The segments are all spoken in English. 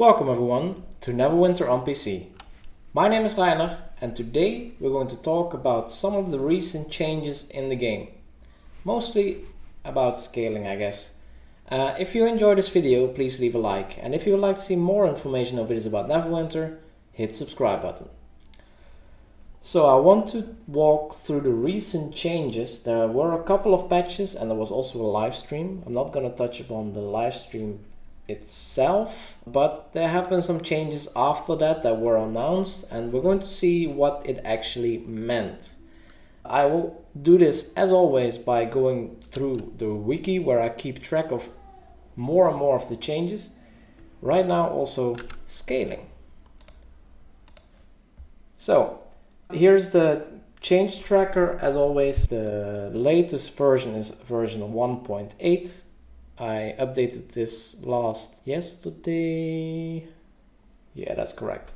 Welcome everyone to Neverwinter on PC. My name is Reiner and today we're going to talk about some of the recent changes in the game. Mostly about scaling, I guess. If you enjoyed this video, please leave a like, and if you would like to see more information or videos about Neverwinter, hit the subscribe button. So I want to walk through the recent changes. There were a couple of patches and there was also a live stream. I'm not going to touch upon the live stream itself, but there have been some changes after that that were announced, and we're going to see what it actually meant. I will do this as always by going through the wiki where I keep track of more and more of the changes. Right now also scaling. So here's the change tracker. As always, the latest version is version 1.8. I updated this yesterday. Yeah, that's correct.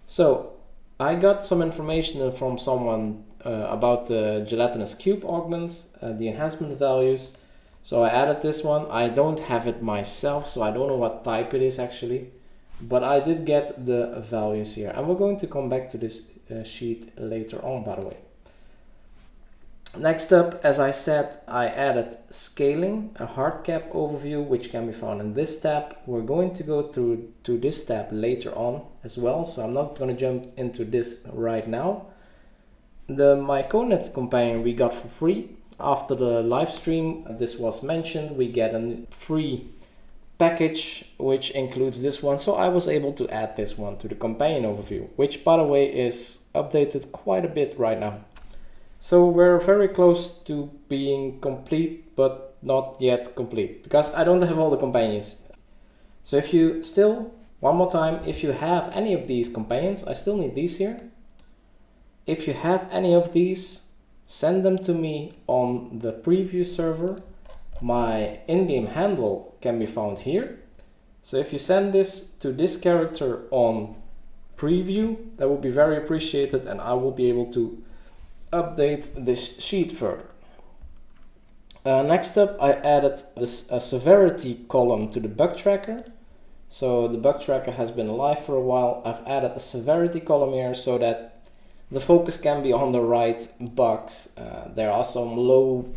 So I got some information from someone about the gelatinous cube augments, the enhancement values. So I added this one. I don't have it myself, so I don't know what type it is actually, but I did get the values here, and we're going to come back to this sheet later on, by the way. Next up, as I said, I added scaling, a hard cap overview, which can be found in this tab. We're going to go through to this tab later on as well, so I'm not going to jump into this right now. The Myconet companion we got for free. After the live stream, this was mentioned, we get a free package which includes this one, so I was able to add this one to the companion overview, which by the way is updated quite a bit right now. So we're very close to being complete, but not yet complete, because I don't have all the companions. So if you still, one more time, if you have any of these companions, I still need these here. If you have any of these, send them to me on the preview server. My in-game handle can be found here. So if you send this to this character on preview, that would be very appreciated, and I will be able to update this sheet further. Next up, I added this severity column to the bug tracker. So the bug tracker has been live for a while. I've added a severity column here so that the focus can be on the right bugs. There are some low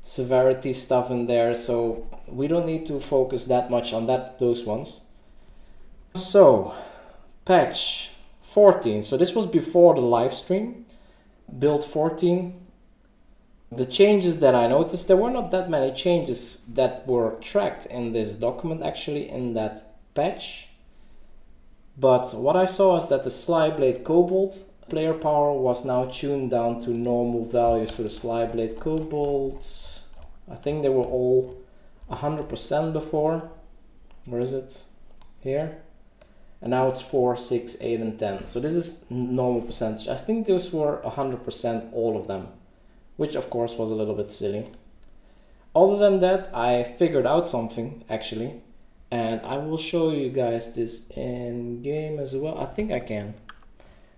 severity stuff in there, so we don't need to focus that much on those ones. So patch 14, so this was before the live stream. Build 14. The changes that I noticed, there were not that many changes that were tracked in this document, actually, in that patch. But what I saw is that the Slyblade Cobalt player power was now tuned down to normal values. So the Slyblade Cobalt, I think they were all 100% before. Where is it? Here. And now it's 4, 6, 8, and 10. So this is normal percentage. I think those were 100%, all of them, which of course was a little bit silly. Other than that, I figured out something actually, and I will show you guys this in game as well. I think I can.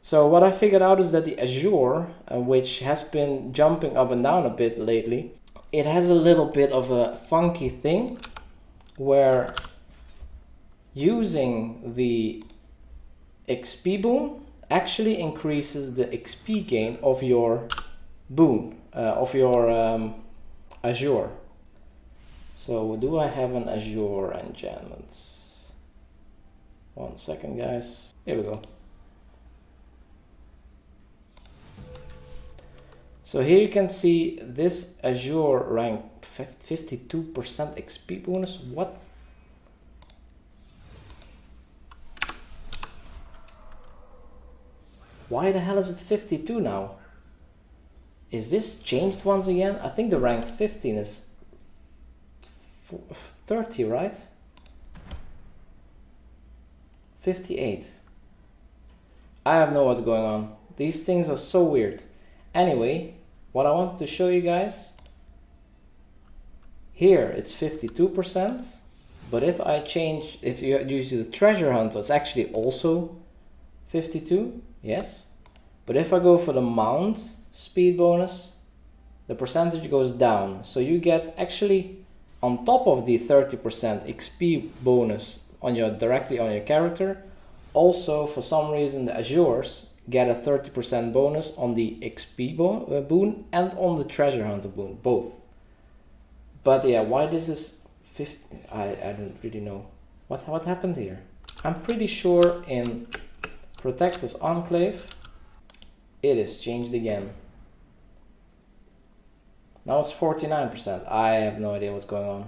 So what I figured out is that the Azure, which has been jumping up and down a bit lately, it has a little bit of a funky thing where using the XP boon actually increases the XP gain of your boon, of your Azure. So do I have an Azure enchantments? One second, guys. Here we go. So here you can see this Azure rank 52% XP bonus. What? Why the hell is it 52 now? Is this changed once again? I think the rank 15 is 30, right? 58. I have no idea what's going on. These things are so weird. Anyway, what I wanted to show you guys, here it's 52%, but if I change, if you use the treasure hunt, it's actually also 52. Yes, but if I go for the mount speed bonus, the percentage goes down. So you get actually on top of the 30% XP bonus on your directly on your character. Also, for some reason, the Azures get a 30% bonus on the XP boon and on the Treasure Hunter boon, both. But yeah, why this is 50? I don't really know what happened here. I'm pretty sure in Protector's Enclave it is changed again. Now it's 49%. I have no idea what's going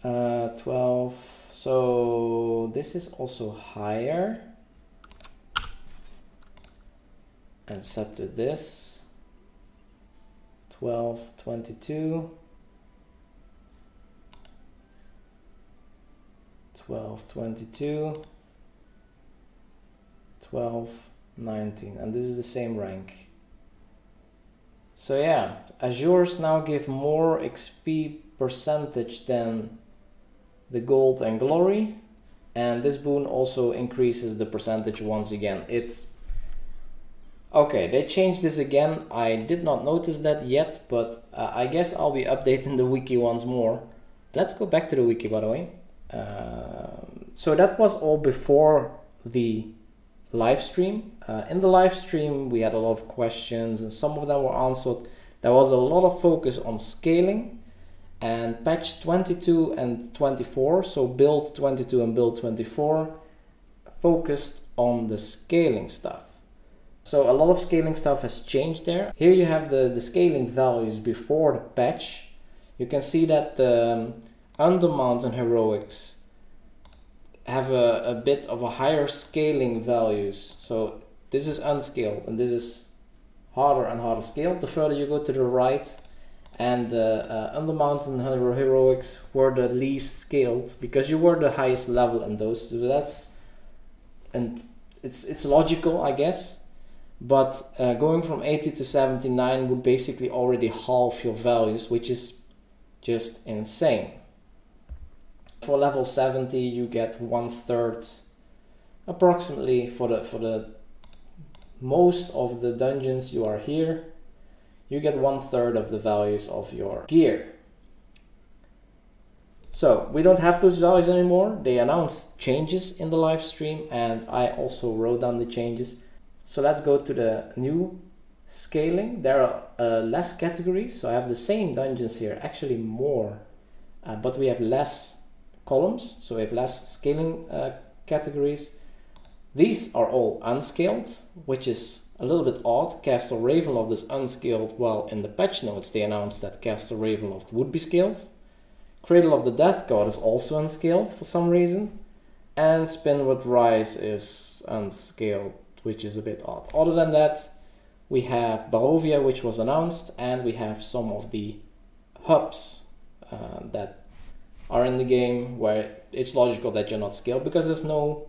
on. 12. So this is also higher. And set to this. 12, 22. 12, 22. 12, 19. And this is the same rank. So yeah, Azures now give more XP percentage than the Gold and Glory, and this boon also increases the percentage once again. It's okay, they changed this again. I did not notice that yet, but I guess I'll be updating the wiki once more. Let's go back to the wiki, by the way. So that was all before the live stream. In the live stream we had a lot of questions and some of them were answered. There was a lot of focus on scaling, and patch 22 and 24, so build 22 and build 24, focused on the scaling stuff. So a lot of scaling stuff has changed there. Here you have the scaling values before the patch. You can see that the Undermount and Heroics have a bit of a higher scaling values. So this is unscaled and this is harder and harder scaled the further you go to the right, and the Undermount and Heroics were the least scaled because you were the highest level in those. So that's, and it's logical, I guess, but going from 80 to 79 would basically already halve your values, which is just insane. For level 70 you get 1/3 approximately for the most of the dungeons you are here. You get 1/3 of the values of your gear. So we don't have those values anymore. They announced changes in the live stream and I also wrote down the changes. So let's go to the new scaling. There are less categories, so I have the same dungeons here, actually more, but we have less columns, so we have less scaling categories. These are all unscaled, which is a little bit odd. Castle Ravenloft is unscaled, while in the patch notes they announced that Castle Ravenloft would be scaled. Cradle of the Death God is also unscaled for some reason, and Spinwood Rise is unscaled, which is a bit odd. Other than that, we have Barovia, which was announced, and we have some of the hubs that are in the game where it's logical that you're not scaled because there's no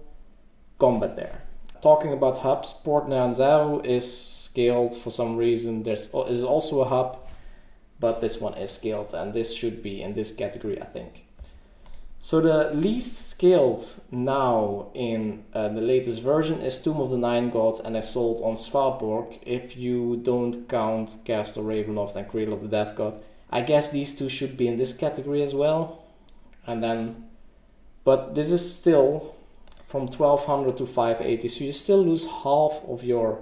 combat there. Talking about hubs, Port Nyanzaru is scaled for some reason. There is also a hub, but this one is scaled and this should be in this category, I think. So the least scaled now in the latest version is Tomb of the Nine Gods and Assault on Svalbard, if you don't count Castle Ravenloft and Cradle of the Death God. I guess these two should be in this category as well. And then, but this is still from 1200 to 580, so you still lose half of your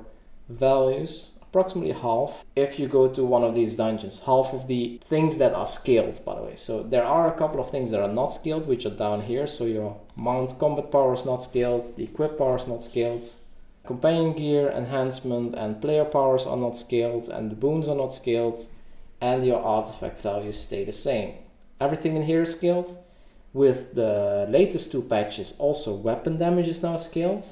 values, approximately half, if you go to one of these dungeons. Half of the things that are scaled, by the way. So there are a couple of things that are not scaled, which are down here. So your mount combat power is not scaled, the equip power is not scaled, companion gear, enhancement and player powers are not scaled, and the boons are not scaled, and your artifact values stay the same. Everything in here is scaled. With the latest two patches, also weapon damage is now scaled,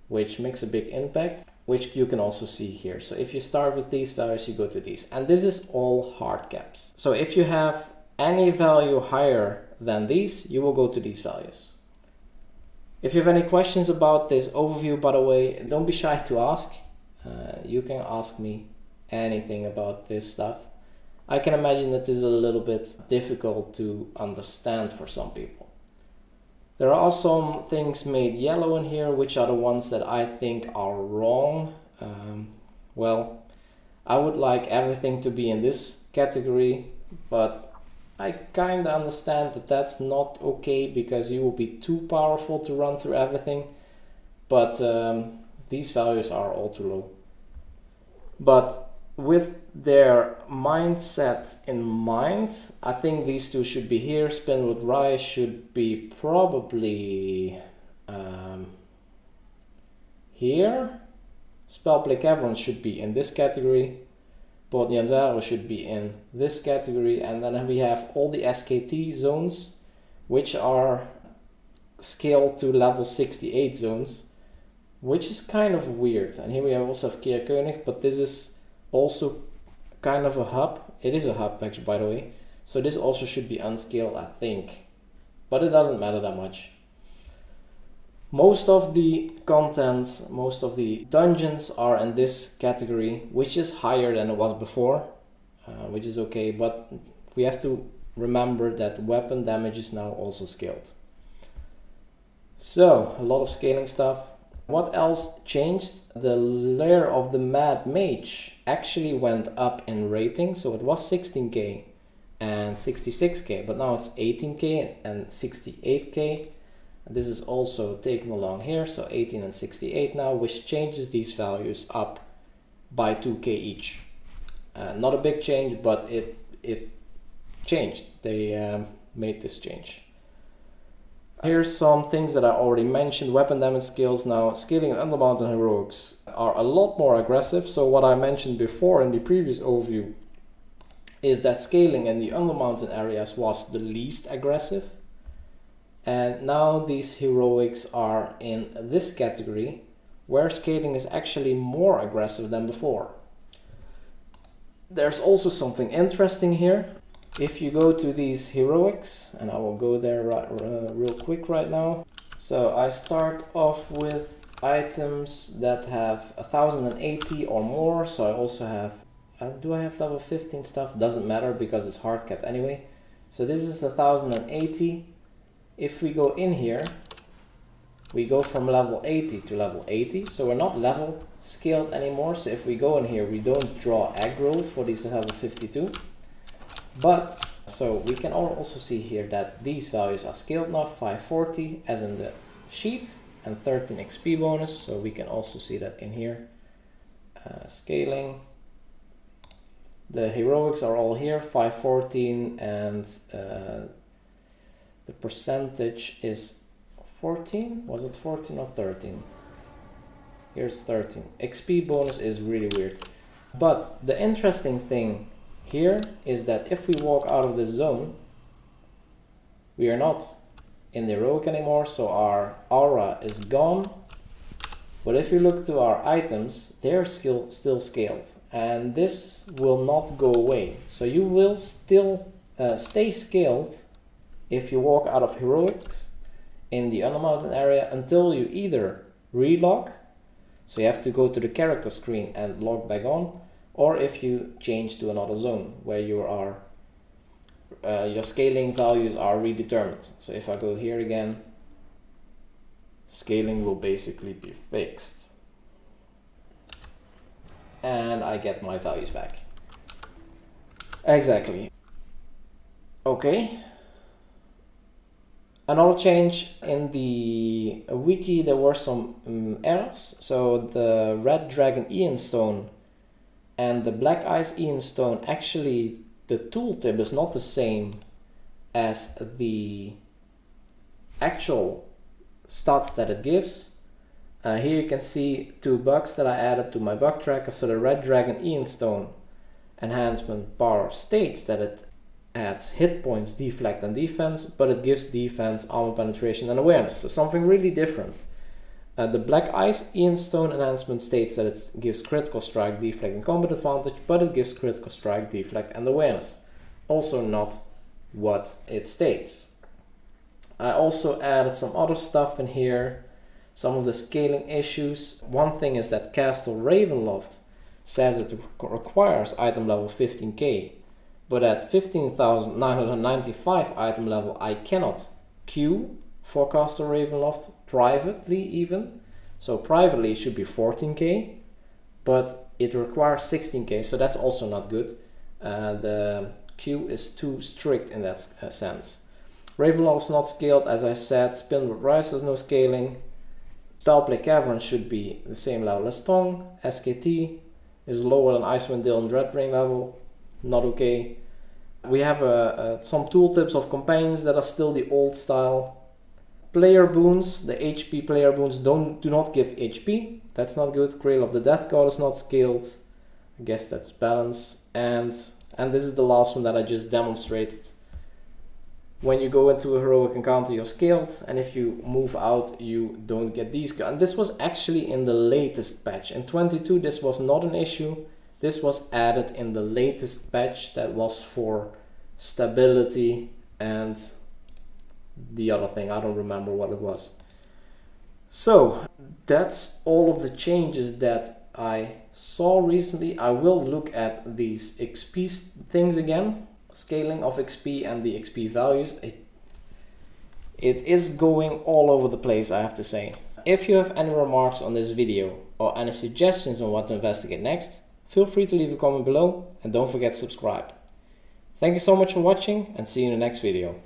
which makes a big impact, which you can also see here. So if you start with these values, you go to these, and this is all hard caps. So if you have any value higher than these, you will go to these values. If you have any questions about this overview, by the way, don't be shy to ask. You can ask me anything about this stuff. I can imagine that this is a little bit difficult to understand for some people. There are some things made yellow in here, which are the ones that I think are wrong. Well, I would like everything to be in this category, but I kind of understand that that's not okay because you will be too powerful to run through everything, but these values are all too low. But with their mindset in mind, I think these two should be here. Spinwood Rye should be probably here. Spellplay Cavern should be in this category. Bodnianzaro should be in this category, and then we have all the SKT zones, which are scaled to level 68 zones, which is kind of weird. And here we also have Keir Koenig, but this is also kind of a hub. It is a hub, actually, by the way. So this also should be unscaled, I think. But it doesn't matter that much. Most of the content, most of the dungeons are in this category, which is higher than it was before, which is okay, but we have to remember that weapon damage is now also scaled. So, a lot of scaling stuff. What else changed? The layer of the Mad Mage actually went up in rating, so it was 16k and 66k, but now it's 18k and 68k. This is also taken along here, so 18 and 68 now, which changes these values up by 2k each. Not a big change, but it changed. They made this change. Here's some things that I already mentioned. Weapon damage skills now. Scaling and Undermountain Heroics are a lot more aggressive. So what I mentioned before in the previous overview is that scaling in the Undermountain areas was the least aggressive. And now these heroics are in this category, where scaling is actually more aggressive than before. There's also something interesting here. If you go to these heroics, and I will go there real quick right now. So I start off with items that have 1080 or more. So I also have, do I have level 15 stuff? Doesn't matter because it's hard cap anyway. So this is 1080. If we go in here, we go from level 80 to level 80, so we're not level scaled anymore. So if we go in here, we don't draw aggro for these level 52. But, so we can also see here that these values are scaled now, 540 as in the sheet, and 13 XP bonus, so we can also see that in here. Scaling. The heroics are all here, 514, and the percentage is 14? Was it 14 or 13? Here's 13. XP bonus is really weird. But the interesting thing here is that if we walk out of the zone, we are not in the heroic anymore, so our aura is gone. But if you look to our items, they're still scaled, and this will not go away. So you will still stay scaled if you walk out of heroics in the Undermountain area until you either relog, so you have to go to the character screen and log back on, or if you change to another zone where you are your scaling values are redetermined. So if I go here again, scaling will basically be fixed and I get my values back. Exactly. Okay. Another change in the wiki, there were some errors. So the Red Dragon Ian Stone and the Black Ice Ian Stone, actually the tooltip is not the same as the actual stats that it gives. Here you can see 2 bugs that I added to my bug tracker. So the Red Dragon Ian Stone enhancement bar states that it adds hit points, deflect and defense, but it gives defense, armor penetration and awareness, so something really different. The Black Ice Ian Stone enhancement states that it gives critical strike, deflect and combat advantage, but it gives critical strike, deflect and awareness. Also not what it states. I also added some other stuff in here, some of the scaling issues. One thing is that Castle Ravenloft says it requires item level 15k, but at 15,995 item level I cannot queue for Castle Ravenloft privately even. So privately it should be 14k, but it requires 16k, so that's also not good. The Q is too strict in that sense. Ravenloft is not scaled, as I said. Spinwood Rise has no scaling. Spellplay Cavern should be the same level as Tongue. SKT is lower than Icewind Dale and Dreadring level. Not okay. We have some tooltips of companions that are still the old style. Player boons, the HP player boons do not give HP. That's not good. Cradle of the Death God is not scaled. I guess that's balance. And this is the last one that I just demonstrated. When you go into a heroic encounter, you're scaled, and if you move out, you don't get these. And this was actually in the latest patch. In 22, this was not an issue. This was added in the latest patch that was for stability and the other thing. I don't remember what it was. So that's all of the changes that I saw recently. I will look at these XP things again. Scaling of XP and the XP values. It is going all over the place, I have to say. If you have any remarks on this video or any suggestions on what to investigate next, feel free to leave a comment below and don't forget to subscribe. Thank you so much for watching and see you in the next video.